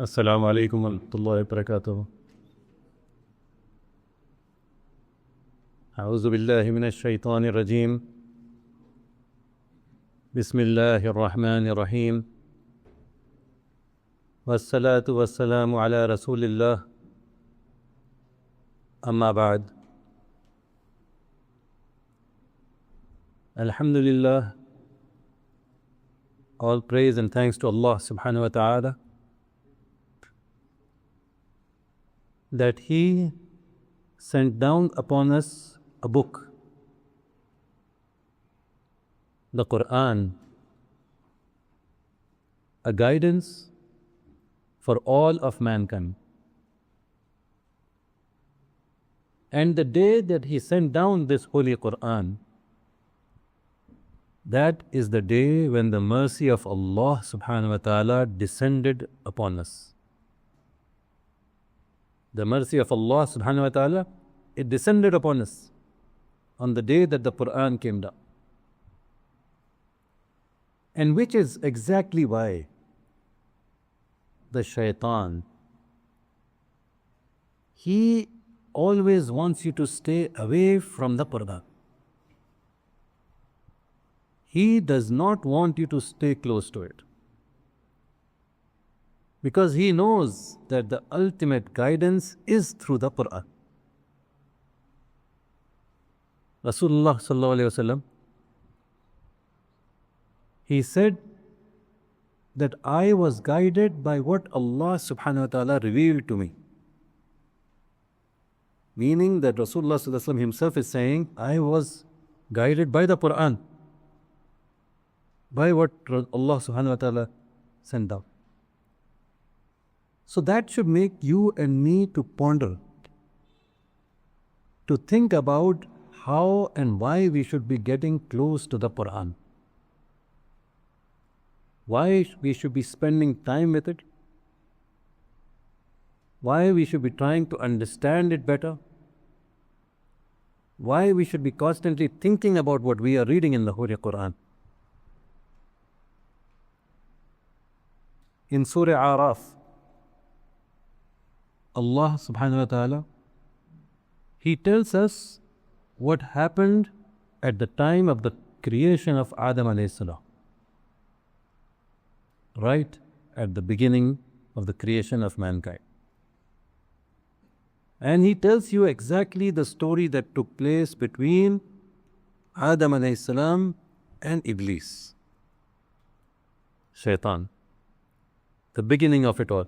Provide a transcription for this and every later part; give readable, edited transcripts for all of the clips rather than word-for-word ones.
السلام عليكم ورحمة الله وبركاته. أعوذ بالله من الشيطان الرجيم. بسم الله الرحمن الرحيم، والصلاة والسلام على رسول الله. أما بعد. Alhamdulillah, all praise and thanks to Allah subhanahu wa ta'ala that He sent down upon us a book, the Quran, a guidance for all of mankind. And the day that He sent down this holy Quran, that is the day when the mercy of Allah subhanahu wa ta'ala descended upon us. The mercy of Allah subhanahu wa ta'ala, it descended upon us on the day that the Quran came down. And which is exactly why the shaitan, he always wants you to stay away from the Quran. He does not want you to stay close to it, because he knows that the ultimate guidance is through the Quran. Rasulullah sallallahu alaihi wasallam, he said that I was guided by what Allah subhanahu wa ta'ala revealed to me. Meaning that Rasulullah sallallahu alaihi wasallam himself is saying, I was guided by the Quran, by what Allah subhanahu wa ta'ala sent down. So that should make you and me to ponder, to think about how and why we should be getting close to the Quran. Why we should be spending time with it. Why we should be trying to understand it better. Why we should be constantly thinking about what we are reading in the Holy Quran. In Surah Araf, Allah subhanahu wa ta'ala, He tells us what happened at the time of the creation of Adam alayhi salam. Right at the beginning of the creation of mankind. And He tells you exactly the story that took place between Adam alayhi salam and Iblis, Shaitan. The beginning of it all.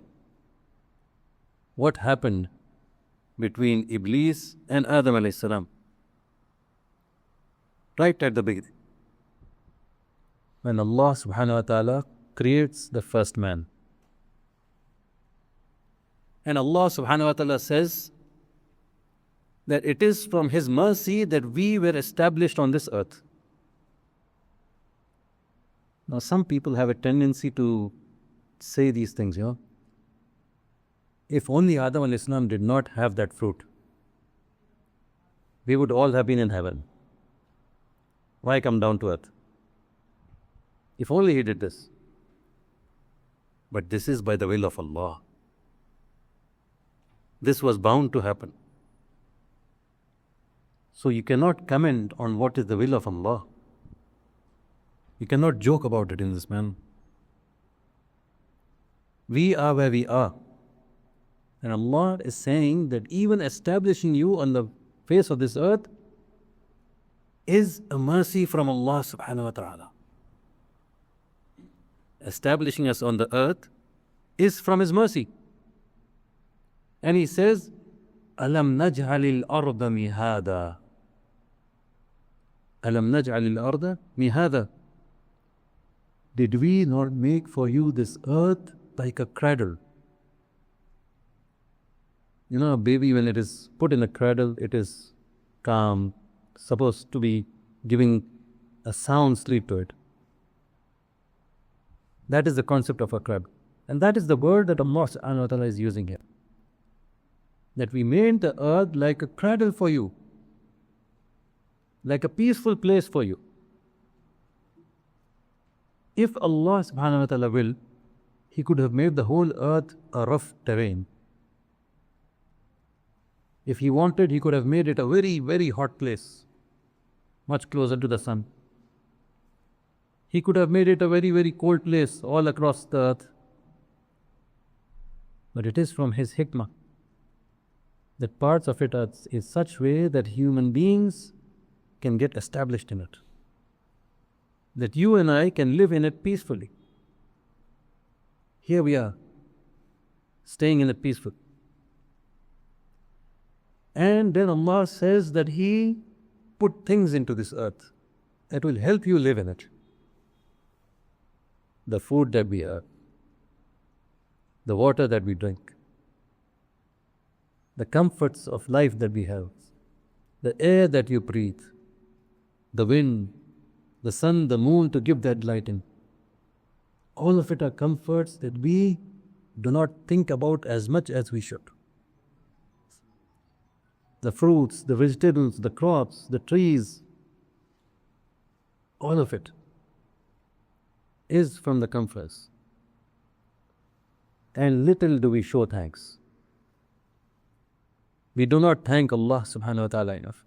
What happened between Iblis and Adam alayhi salam? Right at the beginning. When Allah subhanahu wa ta'ala creates the first man. And Allah subhanahu wa ta'ala says that it is from His mercy that we were established on this earth. Now some people have a tendency to say these things, If only Adam alayhi salam did not have that fruit, we would all have been in heaven. Why come down to earth? If only he did this. But this is by the will of Allah. This was bound to happen. So you cannot comment on what is the will of Allah. You cannot joke about it in this manner. We are where we are. And Allah is saying that even establishing you on the face of this earth is a mercy from Allah subhanahu wa ta'ala. Establishing us on the earth is from His mercy. And He says, Alam naj'alil arda mihada. Alam naj'alil arda mihada. Did we not make for you this earth like a cradle? A baby, when it is put in a cradle, it is calm, supposed to be giving a sound sleep to it. That is the concept of a cradle. And that is the word that Allah subhanahu wa ta'ala is using here. That we made the earth like a cradle for you, like a peaceful place for you. If Allah subhanahu wa ta'ala will, He could have made the whole earth a rough terrain. If he wanted, he could have made it a very, very hot place, much closer to the sun. He could have made it a very, very cold place all across the earth. But it is from his hikmah that parts of it are in such way that human beings can get established in it. That you and I can live in it peacefully. Here we are, staying in it peacefully. And then Allah says that He put things into this earth that will help you live in it. The food that we eat, the water that we drink, the comforts of life that we have, the air that you breathe, the wind, the sun, the moon to give that light in. All of it are comforts that we do not think about as much as we should. The fruits, the vegetables, the crops, the trees, all of it is from the comforts. And little do we show thanks. We do not thank Allah subhanahu wa ta'ala enough.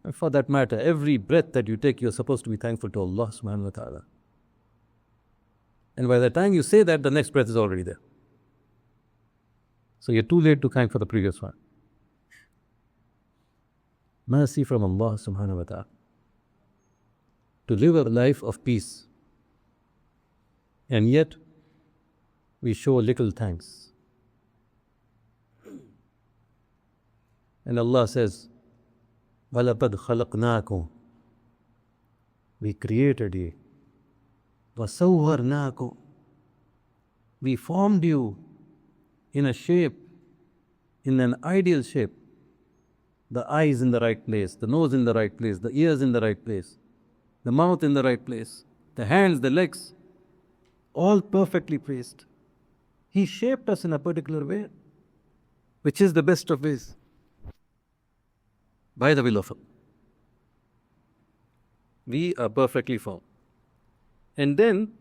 And for that matter, every breath that you take, you're supposed to be thankful to Allah subhanahu wa ta'ala. And by the time you say that, the next breath is already there. So you're too late to thank for the previous one. Mercy from Allah subhanahu wa ta'ala. To live a life of peace. And yet, we show little thanks. And Allah says, وَلَقَدْ خَلَقْنَاكُمْ. We created you. وَصَوَّرْنَاكُمْ. We formed you in a shape, in an ideal shape. The eyes in the right place, the nose in the right place, the ears in the right place, the mouth in the right place, the hands, the legs, all perfectly placed. He shaped us in a particular way, which is the best of ways, by the will of Allah. We are perfectly formed. And then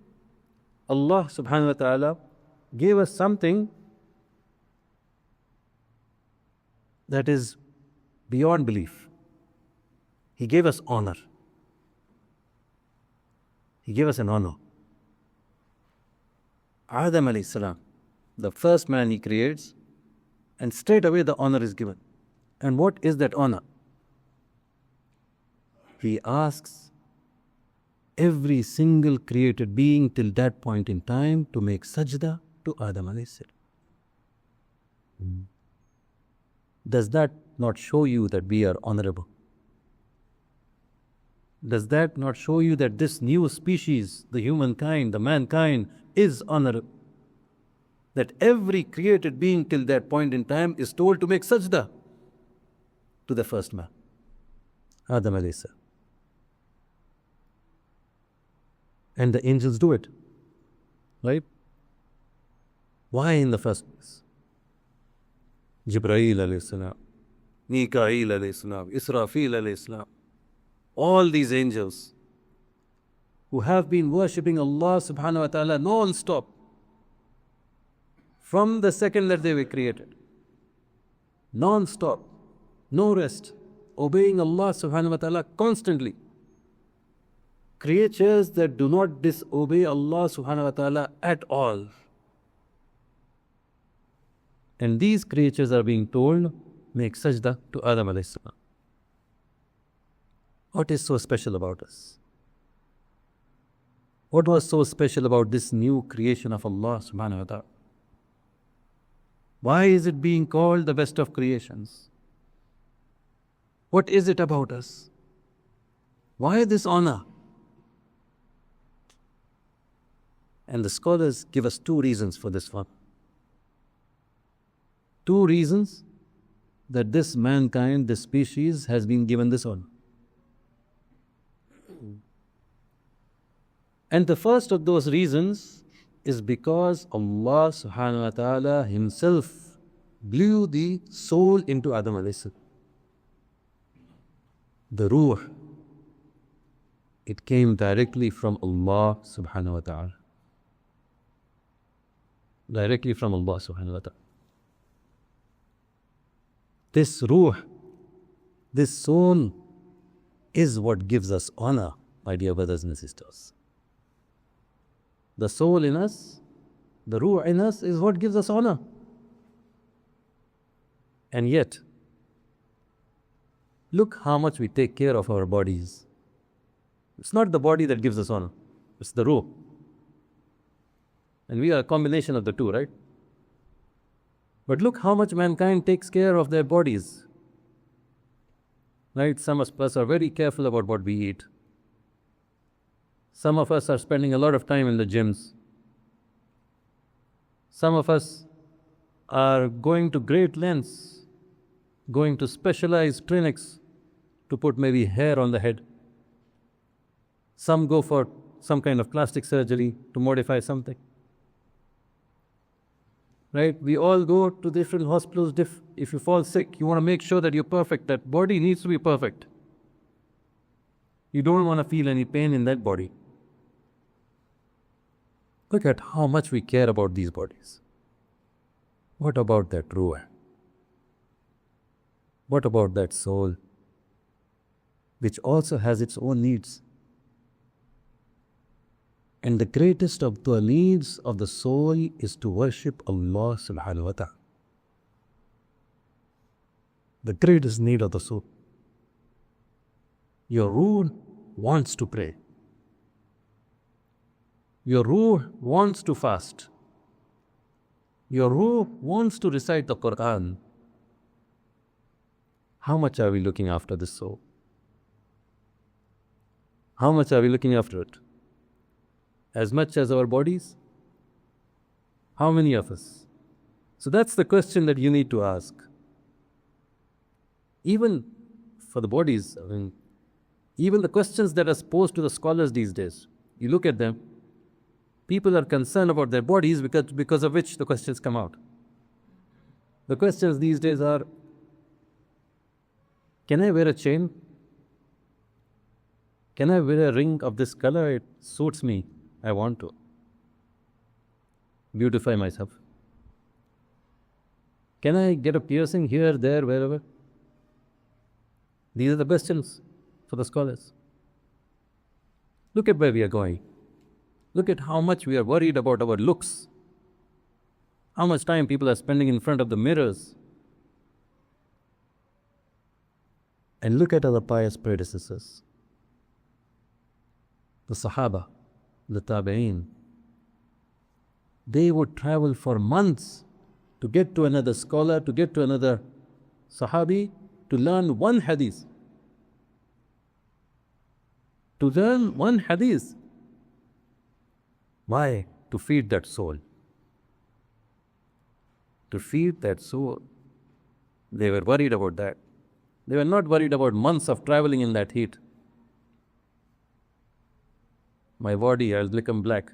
Allah subhanahu wa ta'ala gave us something that is beyond belief. He gave us honor. He gave us an honor. Adam alayhi salam, the first man He creates, and straight away the honor is given. And what is that honor? He asks every single created being till that point in time to make sajda to Adam alayhi salam. Does that not show you that we are honorable? Does that not show you that this new species, the humankind, the mankind, is honorable? That every created being till that point in time is told to make sajda to the first man, Adam alayhi salam. And the angels do it, right? Why in the first place? Jibreel alayhi salam, Mikael alayhi salam, Israfil alayhi salam, all these angels who have been worshipping Allah subhanahu wa ta'ala non-stop from the second that they were created. Non-stop, no rest, obeying Allah subhanahu wa ta'ala constantly. Creatures that do not disobey Allah subhanahu wa ta'ala at all. And these creatures are being told, make sajda to Adam alayhi salam. What is so special about us? What was so special about this new creation of Allah subhanahu wa ta'ala? Why is it being called the best of creations? What is it about us? Why this honor? And the scholars give us two reasons for this one. Two reasons that this mankind, this species, has been given this honor. And the first of those reasons is because Allah subhanahu wa ta'ala Himself blew the soul into Adam alayhi salam. The ruh, it came directly from Allah subhanahu wa ta'ala. directly from Allah subhanahu wa ta'ala. This ruh, this soul is what gives us honor, my dear brothers and sisters. The soul in us, the ruh in us is what gives us honor. And yet, look how much we take care of our bodies. It's not the body that gives us honor, it's the ruh. And we are a combination of the two, right? But look how much mankind takes care of their bodies. Right? Some of us are very careful about what we eat. Some of us are spending a lot of time in the gyms. Some of us are going to great lengths, going to specialized clinics to put maybe hair on the head. Some go for some kind of plastic surgery to modify something. Right? We all go to different hospitals. If you fall sick, you want to make sure that you're perfect. That body needs to be perfect. You don't want to feel any pain in that body. Look at how much we care about these bodies. What about that ruh? What about that soul, which also has its own needs? And the greatest of the needs of the soul is to worship Allah subhanahu wa ta'ala. The greatest need of the soul. Your ruh wants to pray. Your ruh wants to fast. Your ruh wants to recite the Quran. How much are we looking after this soul? How much are we looking after it? As much as our bodies? How many of us? So that's the question that you need to ask. Even for the bodies, even the questions that are posed to the scholars these days, you look at them, people are concerned about their bodies because of which the questions come out. The questions these days are, can I wear a chain? Can I wear a ring of this color? It suits me. I want to beautify myself. Can I get a piercing here, there, wherever? These are the questions for the scholars. Look at where we are going. Look at how much we are worried about our looks. How much time people are spending in front of the mirrors. And look at our pious predecessors. The Sahaba, the Tabi'een. They would travel for months to get to another scholar, to get to another Sahabi, to learn one hadith. To learn one hadith. Why? To feed that soul. To feed that soul. They were worried about that. They were not worried about months of traveling in that heat. My body has become black.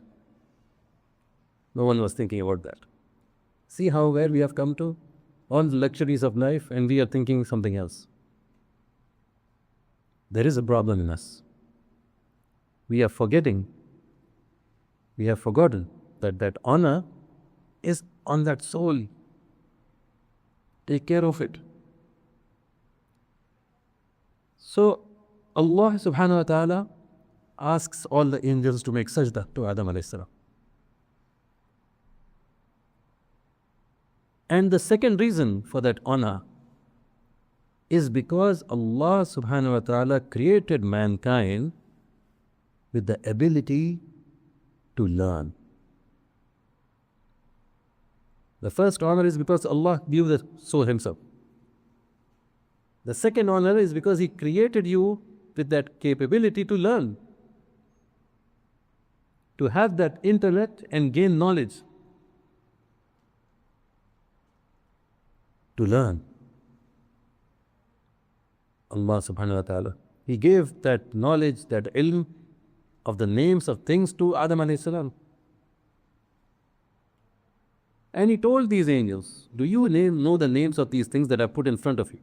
No one was thinking about that. See where we have come to? All the luxuries of life, and we are thinking something else. There is a problem in us. We are forgotten that honor is on that soul. Take care of it. So Allah subhanahu wa ta'ala asks all the angels to make sajda to Adam alayhi salam. And the second reason for that honor is because Allah subhanahu wa ta'ala created mankind with the ability to learn. The first honor is because Allah gave the soul himself. The second honor is because He created you with that capability to learn, to have that intellect and gain knowledge. To learn. Allah subhanahu wa ta'ala, He gave that knowledge, that ilm of the names of things to Adam alayhi salam. And He told these angels, do you know the names of these things that I put in front of you?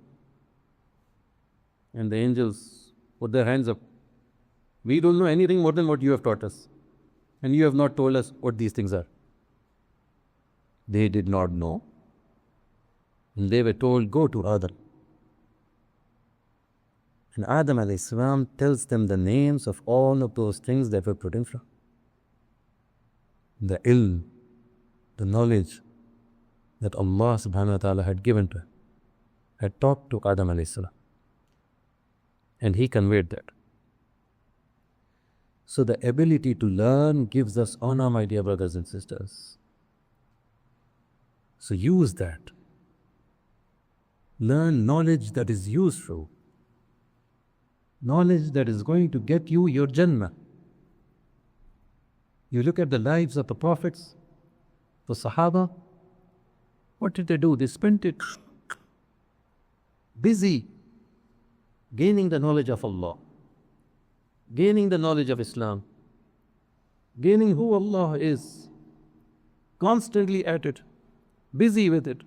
And the angels put their hands up. We don't know anything more than what you have taught us. And you have not told us what these things are. They did not know. And they were told, go to Adam. And Adam alayhi salam tells them the names of all of those things that were put in front. The ilm, the knowledge that Allah subhanahu wa ta'ala had given to him, had taught to Adam alayhi salam. And he conveyed that. So the ability to learn gives us honor, my dear brothers and sisters. So use that. Learn knowledge that is useful. Knowledge that is going to get you your Jannah. You look at the lives of the prophets, the Sahaba. What did they do? They spent it busy gaining the knowledge of Allah, gaining the knowledge of Islam, gaining who Allah is, constantly at it, busy with it.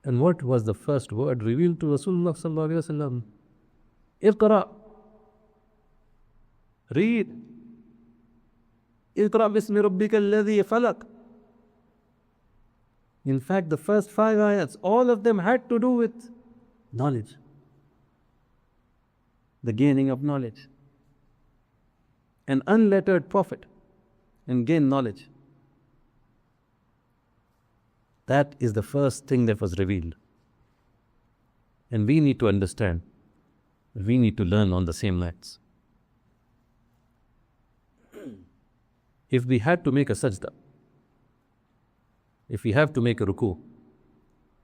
And what was the first word revealed to Rasulullah sallallahu alaihi wasallam? Iqra. Read. Iqra bismi rabbika alladhi khalaq. In fact, the first 5 ayats, all of them had to do with knowledge. The gaining of knowledge. An unlettered prophet and gain knowledge. That is the first thing that was revealed. And we need to understand. We need to learn on the same lines. If we had to make a sajda, if we have to make a ruku,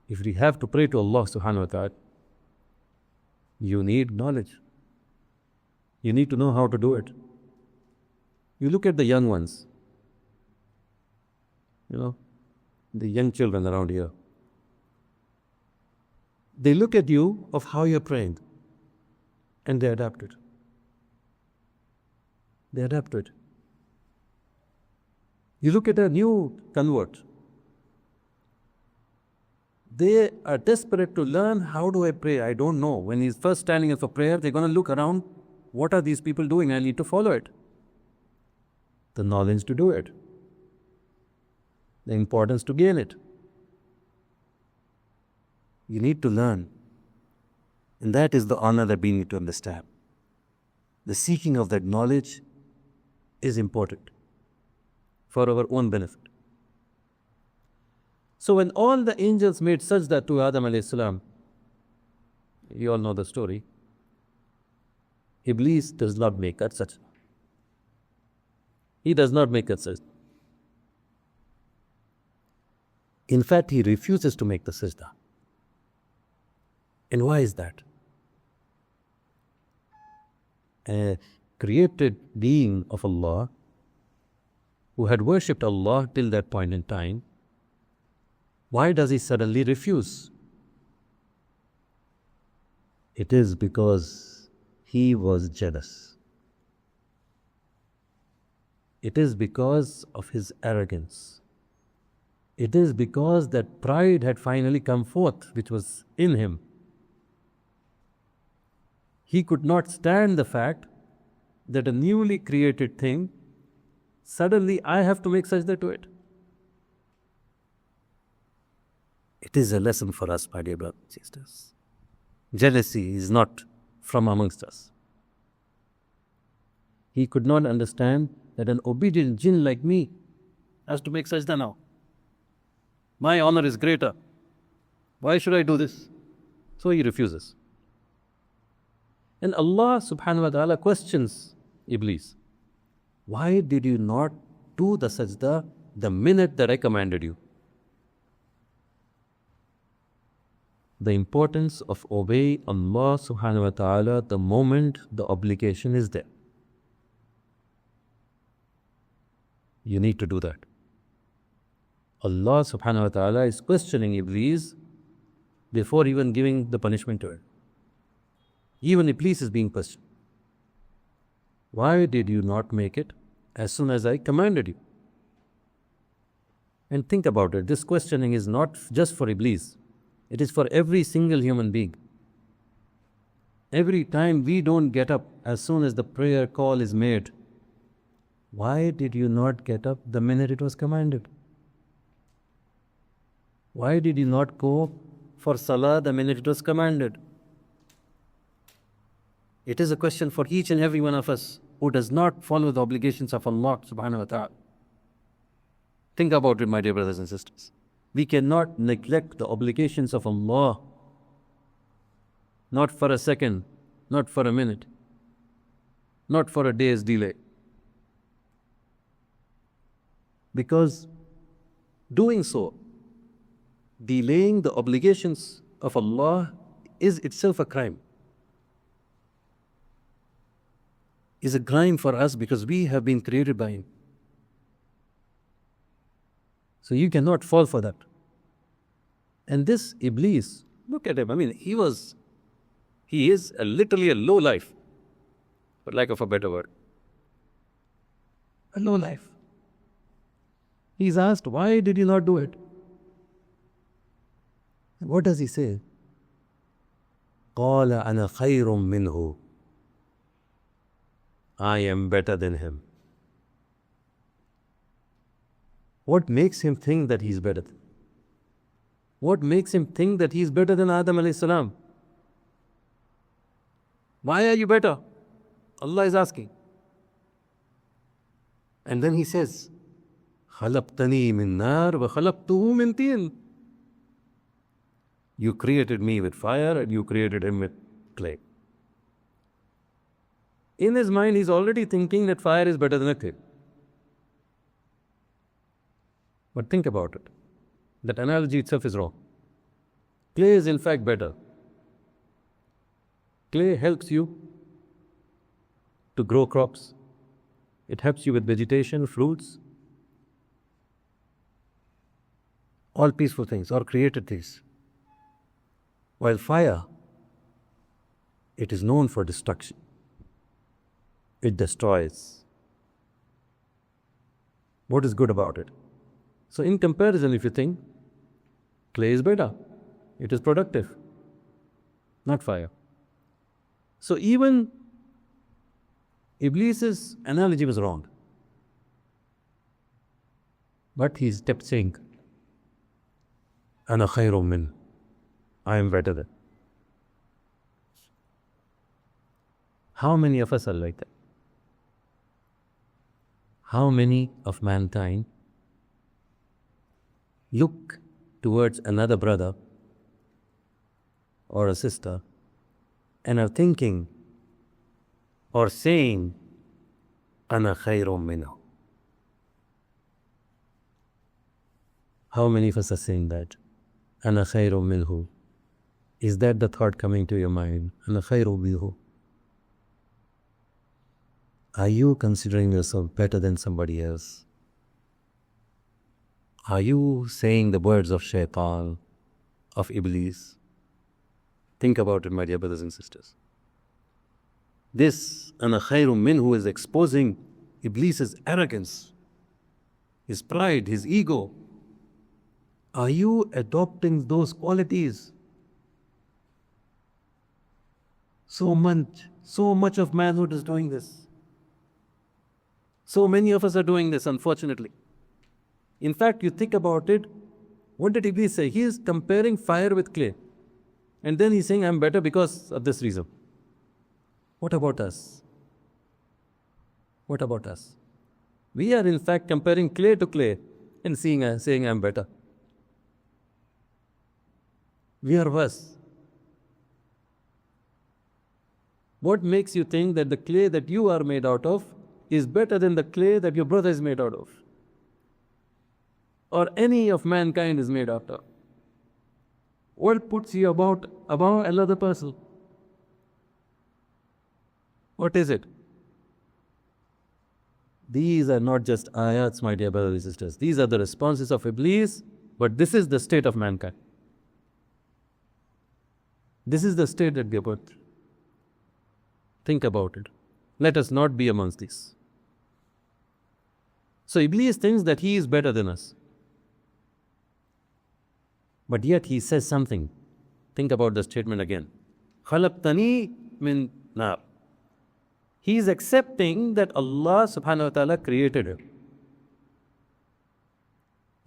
if we have to pray to Allah subhanahu wa ta'ala, you need knowledge. You need to know how to do it. You look at the young ones, the young children around here. They look at you of how you're praying and they adapt it. They adapt it. You look at a new convert. They are desperate to learn, how do I pray? I don't know. When he's first standing up for prayer, they're going to look around. What are these people doing? I need to follow it. The knowledge to do it. The importance to gain it. You need to learn. And that is the honor that we need to understand. The seeking of that knowledge is important for our own benefit. So when all the angels made sajda to Adam alayhi salam, you all know the story, Iblis does not make that sajda. He does not make that sajda. In fact, he refuses to make the sajda. And why is that? A created being of Allah who had worshipped Allah till that point in time, why does he suddenly refuse? It is because he was jealous. It is because of his arrogance. It is because that pride had finally come forth, which was in him. He could not stand the fact that a newly created thing, suddenly I have to make sajda to it. It is a lesson for us, my dear brothers and sisters. Jealousy is not from amongst us. He could not understand that an obedient jinn like me has to make sajda now. My honor is greater. Why should I do this? So he refuses. And Allah subhanahu wa ta'ala questions Iblis. Why did you not do the sajda the minute that I commanded you? The importance of obey Allah subhanahu wa ta'ala the moment the obligation is there. You need to do that. Allah subhanahu wa ta'ala is questioning Iblis before even giving the punishment to it. Even Iblis is being questioned. Why did you not make it as soon as I commanded you? And think about it. This questioning is not just for Iblis. It is for every single human being. Every time we don't get up as soon as the prayer call is made, why did you not get up the minute it was commanded? Why did you not go for salah the minute it was commanded? It is a question for each and every one of us who does not follow the obligations of Allah subhanahu wa ta'ala. Think about it, my dear brothers and sisters. We cannot neglect the obligations of Allah. Not for a second, not for a minute, not for a day's delay. Because doing so, delaying the obligations of Allah is itself a crime. Is a crime for us because we have been created by Him. So you cannot fall for that. And this Iblis, look at him. I mean, he is literally a low life, for lack of a better word. A low life. He's asked, why did you not do it? And what does he say? قَالَ أَنَا خَيْرٌ مِّنْهُ. I am better than him. What makes him think that he's better? What makes him think that he's better than Adam alayhi salam? Why are you better? Allah is asking. And then he says, خَلَقْتَنِي مِن نَارٍ وَخَلَقْتُهُ مِن طِينٍ. You created me with fire and you created him with clay. In his mind, he's already thinking that fire is better than a clay. But think about it. That analogy itself is wrong. Clay is in fact better. Clay helps you to grow crops. It helps you with vegetation, fruits, all peaceful things or created things. While fire, it is known for destruction. It destroys. What is good about it? So in comparison, if you think, clay is better. It is productive, not fire. So even Iblis's analogy was wrong. But he kept saying, أَنَا خَيْرٌ مِّنْهُ. I am better than. How many of us are like that? How many of mankind look towards another brother or a sister and are thinking or saying, أَنَا خَيْرٌ مِّنْهُ. How many of us are saying that? أَنَا خَيْرٌ مِّنْهُ. Is that the thought coming to your mind? أَنَا خَيْرٌ مِّنْهُ. Are you considering yourself better than somebody else? Are you saying the words of shaitan, of Iblis? Think about it, my dear brothers and sisters. This أَنَا خَيْرٌ مِّنْهُ is exposing Iblis's arrogance, his pride, his ego. Are you adopting those qualities? So much of manhood is doing this. So many of us are doing this, unfortunately. In fact, you think about it, what did Iblis say? He is comparing fire with clay. And then he's saying, I'm better because of this reason. What about us? What about us? We are in fact comparing clay to clay and saying, I'm better. We are worse. What makes you think that the clay that you are made out of is better than the clay that your brother is made out of? Or any of mankind is made out of? What puts you above another person? What is it? These are not just ayats, my dear brothers and sisters. These are the responses of Iblis, but this is the state of mankind. This is the state that we are put. Think about it. Let us not be amongst these. So Iblis thinks that he is better than us. But yet he says something. Think about the statement again. خَلَقْتَنِي مِن نَارٍ. He is accepting that Allah subhanahu wa ta'ala created him.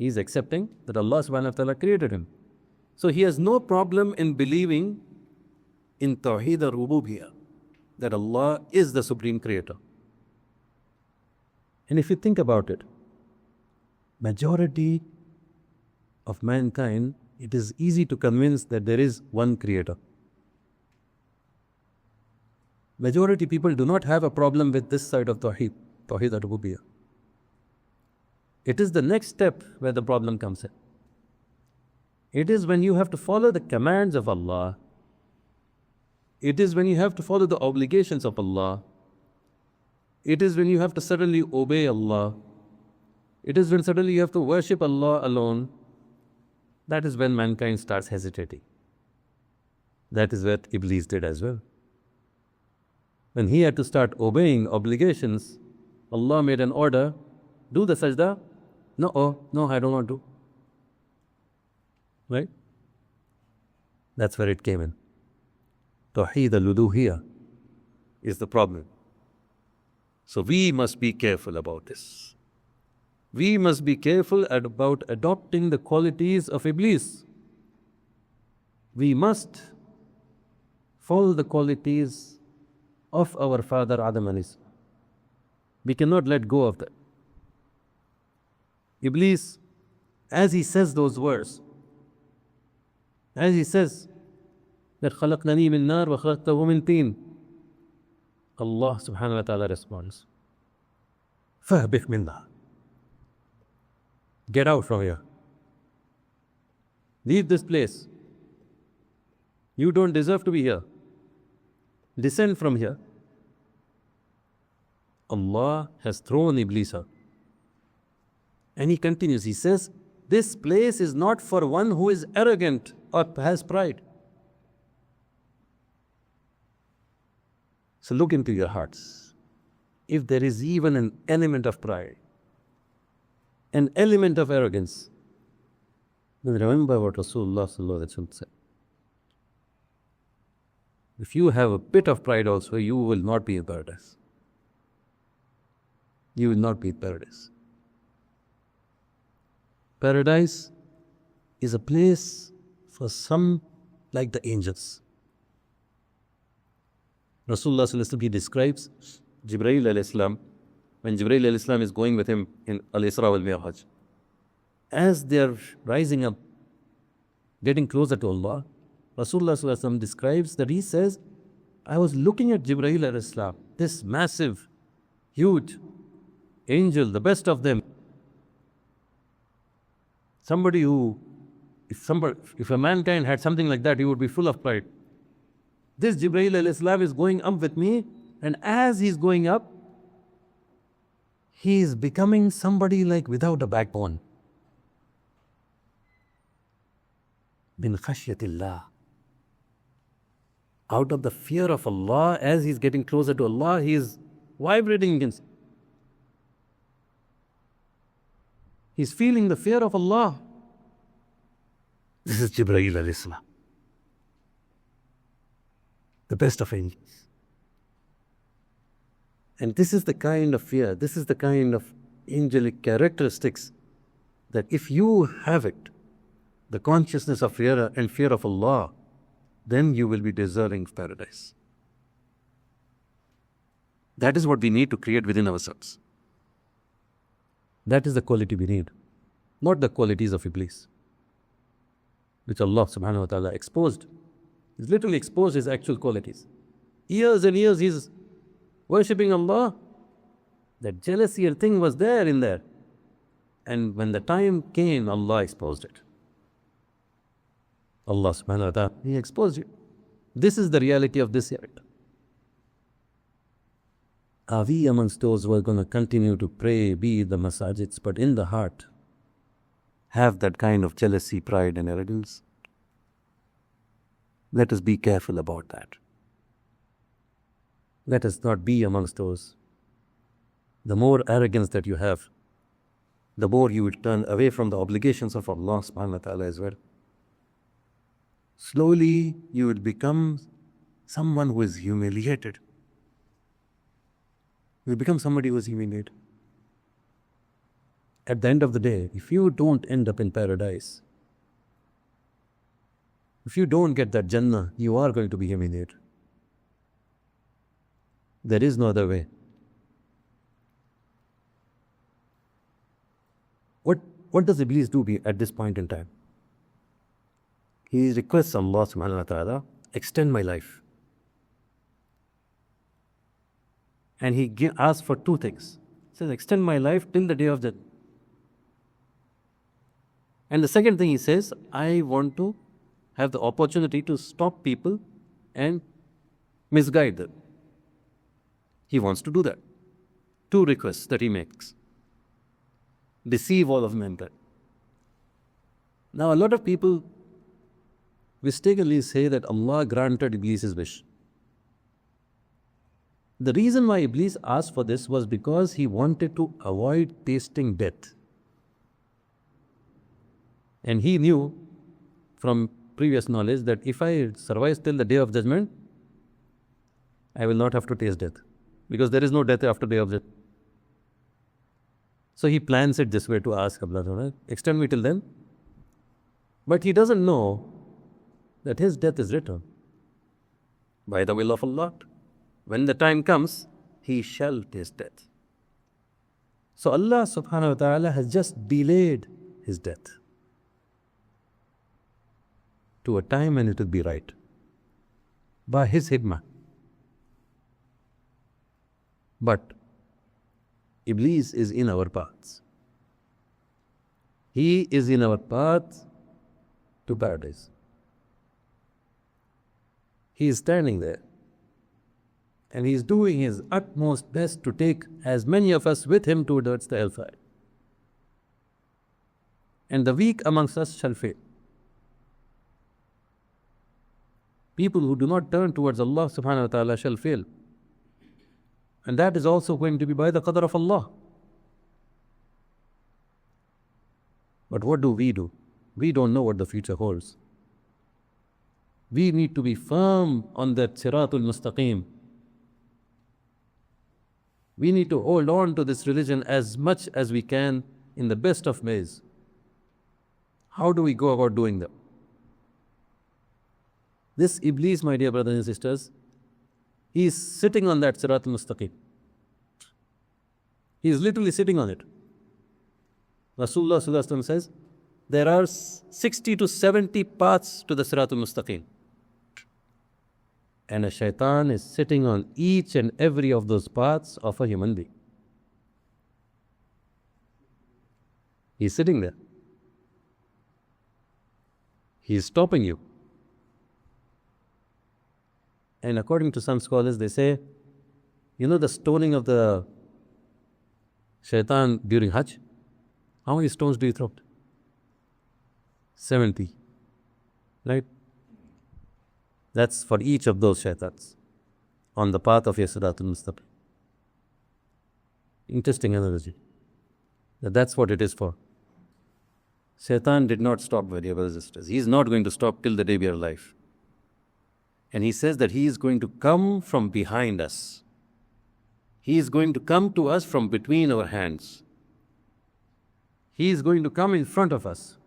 He is accepting that Allah subhanahu wa ta'ala created him. So he has no problem in believing in Tawheed al-Rububiyyah, that Allah is the supreme creator. And if you think about it, majority of mankind, it is easy to convince that there is one creator. Majority people do not have a problem with this side of Tawheed al-Rububiyyah. It is the next step where the problem comes in. It is when you have to follow the commands of Allah. It is when you have to follow the obligations of Allah. It is when you have to suddenly obey Allah. It is when suddenly you have to worship Allah alone. That is when mankind starts hesitating. That is what Iblis did as well. When he had to start obeying obligations, Allah made an order, do the sajda. No, I don't want to. Right? That's where it came in. Tawheed al-Uluhiyyah is the problem. So we must be careful about this. We must be careful about adopting the qualities of Iblis. We must follow the qualities of our father Adam alayhi salam. We cannot let go of that. Iblis, as he says those words, as he says that خَلَقْنَنِي مِن نَارٍ وَخَلَقْتَهُ مِن طِينٍ, Allah subhanahu wa ta'ala responds, فَهْبِثْ مِنَّا, get out from here. Leave this place. You don't deserve to be here. Descend from here. Allah has thrown Iblis out. And he continues, he says, this place is not for one who is arrogant or has pride. So look into your hearts. If there is even an element of pride, an element of arrogance, then remember what Rasulullah sallallahu alaihi wasallam said. If you have a bit of pride also, you will not be in paradise. You will not be in paradise. Paradise is a place for some like the angels. Rasulullah sallallahu alaihi wasallam, he describes Jibreel alayhi salam, when Jibreel alayhi salam is going with him in Al-Isra wal-Mi'raj. As they are rising up, getting closer to Allah, Rasulullah sallallahu alaihi wasallam describes that he says, I was looking at Jibreel alayhi salam, this massive, huge angel, the best of them. Somebody who, if a mankind had something like that, he would be full of pride. This Jibreel alayhi salam is going up with me, and as he's going up, he is becoming somebody like without a backbone. Min khashyatillah. Out of the fear of Allah, as he's getting closer to Allah, he is vibrating against. He's feeling the fear of Allah. This is Jibreel alayhi salam, the best of angels. And this is the kind of fear, this is the kind of angelic characteristics that if you have it, the consciousness of fear and fear of Allah, then you will be deserving of paradise. That is what we need to create within ourselves. That is the quality we need, not the qualities of Iblis, which Allah subhanahu wa ta'ala exposed. He's literally exposed his actual qualities. Years and years he's worshipping Allah. That jealousy and thing was there in there. And when the time came, Allah exposed it. Allah subhanahu wa ta'ala, He exposed it. This is the reality of this event. Are we amongst those who are going to continue to pray, be the masajids, but in the heart have that kind of jealousy, pride and arrogance? Let us be careful about that. Let us not be amongst those. The more arrogance that you have, the more you will turn away from the obligations of Allah subhanahu wa ta'ala as well. Slowly you will become someone who is humiliated. You will become somebody who is humiliated. At the end of the day, if you don't end up in paradise, if you don't get that Jannah, you are going to be humiliated. There is no other way. What does Iblis do at this point in time? He requests Allah subhanahu wa ta'ala, extend my life. And he asks for two things. He says, extend my life till the day of death. And the second thing he says, I want to have the opportunity to stop people and misguide them. He wants to do that. Two requests that he makes. Deceive all of mankind. Now a lot of people mistakenly say that Allah granted Iblis' wish. The reason why Iblis asked for this was because he wanted to avoid tasting death. And he knew from previous knowledge that if I survive till the day of judgment, I will not have to taste death. Because there is no death after day of death. So he plans it this way to ask Allah, extend me till then. But he doesn't know that his death is written by the will of Allah. When the time comes, he shall taste death. So Allah subhanahu wa ta'ala has just delayed his death to a time when it will be right, by his hikmah. But Iblis is in our paths. He is in our path to paradise. He is standing there and he is doing his utmost best to take as many of us with him towards the hellfire. And the weak amongst us shall fail. People who do not turn towards Allah subhanahu wa ta'ala shall fail. And that is also going to be by the qadr of Allah. But what do? We don't know what the future holds. We need to be firm on that siratul mustaqim. We need to hold on to this religion as much as we can in the best of ways. How do we go about doing that? This Iblis, my dear brothers and sisters, he is sitting on that siratul mustaqim. He is literally sitting on it. Rasulullah sallallahu alaihi wasallam says, there are 60 to 70 paths to the siratul mustaqim. And a shaitan is sitting on each and every of those paths of a human being. He is sitting there. He is stopping you. And according to some scholars, they say, the stoning of the shaitan during Hajj, how many stones do you throw? 70. Right? That's for each of those shaitans on the path of Siratul Mustaqim. Interesting analogy. That's what it is for. Shaitan did not stop, my dear brothers and sisters. He is not going to stop till the day we are alive. And he says that he is going to come from behind us. He is going to come to us from between our hands. He is going to come in front of us.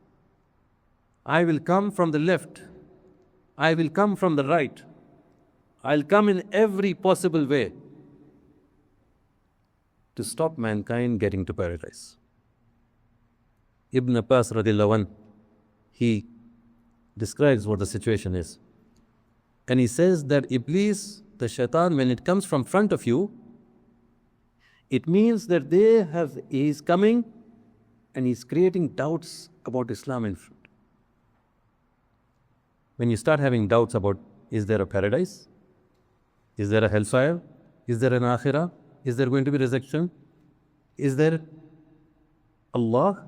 I will come from the left. I will come from the right. I'll come in every possible way to stop mankind getting to paradise. Ibn Abbas radiallahu anh, he describes what the situation is. And he says that Iblis, the shaitan, when it comes from front of you, it means that he is coming and he's creating doubts about Islam in front. When you start having doubts about, is there a paradise? Is there a hellfire? Is there an akhirah? Is there going to be resurrection? Is there Allah?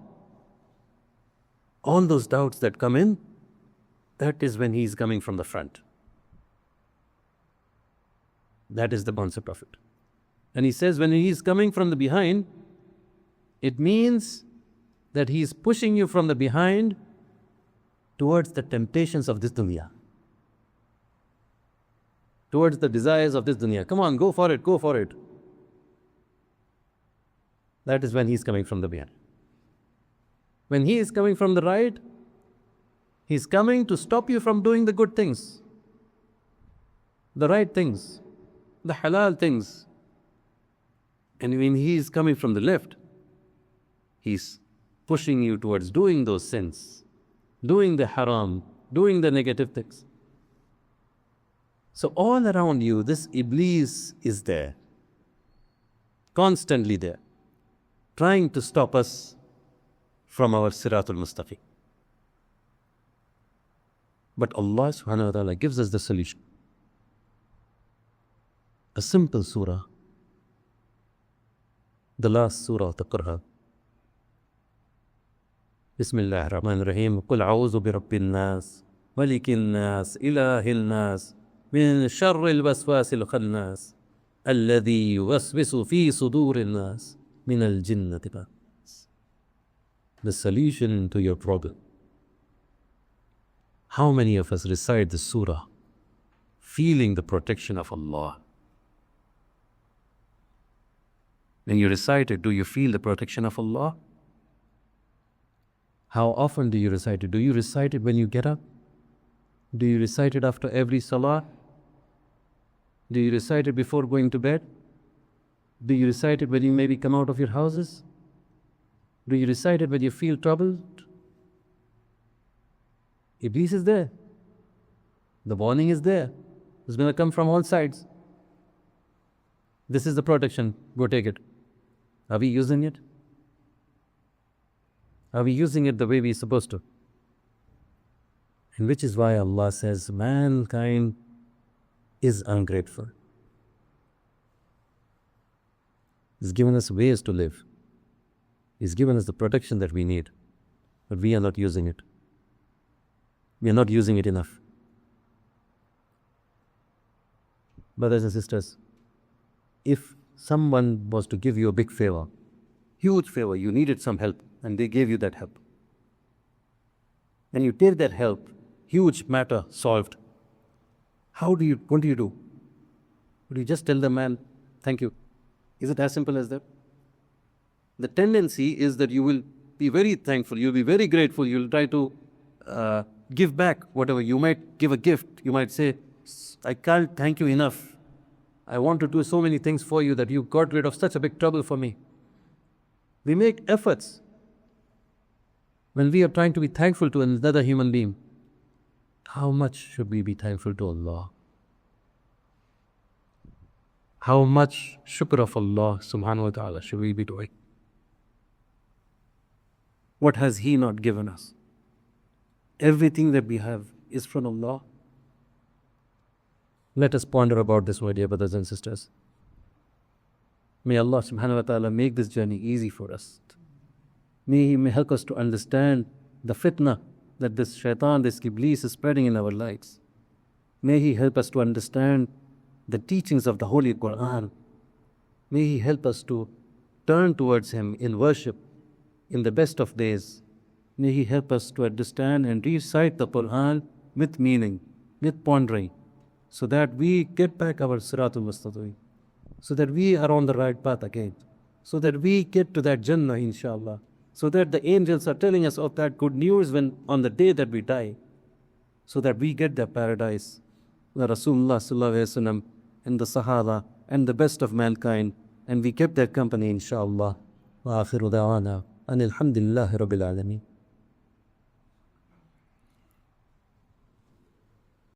All those doubts that come in, that is when he is coming from the front. That is the concept of it. And he says when he is coming from the behind, it means that he is pushing you from the behind towards the temptations of this dunya. Towards the desires of this dunya. Come on, go for it, go for it. That is when he is coming from the behind. When he is coming from the right, he's coming to stop you from doing the good things, the right things, the halal things. And when he is coming from the left, he's pushing you towards doing those sins, doing the haram, doing the negative things. So all around you, this Iblis is there, constantly there, trying to stop us from our Siratul Mustaqim. But Allah subhanahu wa ta'ala gives us the solution. A simple surah, the last surah of the Quran. Bismillah ar-Rahman ar-Rahim. Qul a'udhu bi rabbin nas, malikin nas, ilahil nas, min sharril waswasil khannas, alladhi yuwaswisu fi sudurin nas, min al-jinnati wan nas. The solution to your problem. How many of us recite the surah feeling the protection of Allah? When you recite it, do you feel the protection of Allah? How often do you recite it? Do you recite it when you get up? Do you recite it after every salah? Do you recite it before going to bed? Do you recite it when you maybe come out of your houses? Do you recite it when you feel troubled? Iblis is there. The warning is there. It's going to come from all sides. This is the protection. Go take it. Are we using it? Are we using it the way we're supposed to? And which is why Allah says mankind is ungrateful. He's given us ways to live. He's given us the protection that we need. But we are not using it. We are not using it enough. Brothers and sisters, if someone was to give you a big favor, huge favor, you needed some help, and they gave you that help, and you take that help, huge matter solved, what do you do? Would you just tell the man, thank you? Is it as simple as that? The tendency is that you will be very thankful, you'll be very grateful, you'll try to give back whatever. You might give a gift, you might say, I can't thank you enough. I want to do so many things for you that you got rid of such a big trouble for me. We make efforts when we are trying to be thankful to another human being. How much should we be thankful to Allah? How much shukr of Allah subhanahu wa ta'ala should we be doing? What has He not given us? Everything that we have is from Allah. Let us ponder about this, my dear brothers and sisters. May Allah subhanahu wa ta'ala make this journey easy for us. May He help us to understand the fitna that this shaitan, this Iblis is spreading in our lives. May He help us to understand the teachings of the Holy Quran. May He help us to turn towards Him in worship in the best of days. May He help us to understand and recite the Quran with meaning, with pondering, so that we get back our Siratul Mustaqim, so that we are on the right path again, so that we get to that Jannah, inshallah, so that the angels are telling us of that good news when on the day that we die, so that we get that paradise, the Rasulullah sallallahu alaihi wasallam and the Sahaba and the best of mankind, and we kept their company, inshallah. Wa akhiru da'wana anil hamdulillahi rabbil alameen.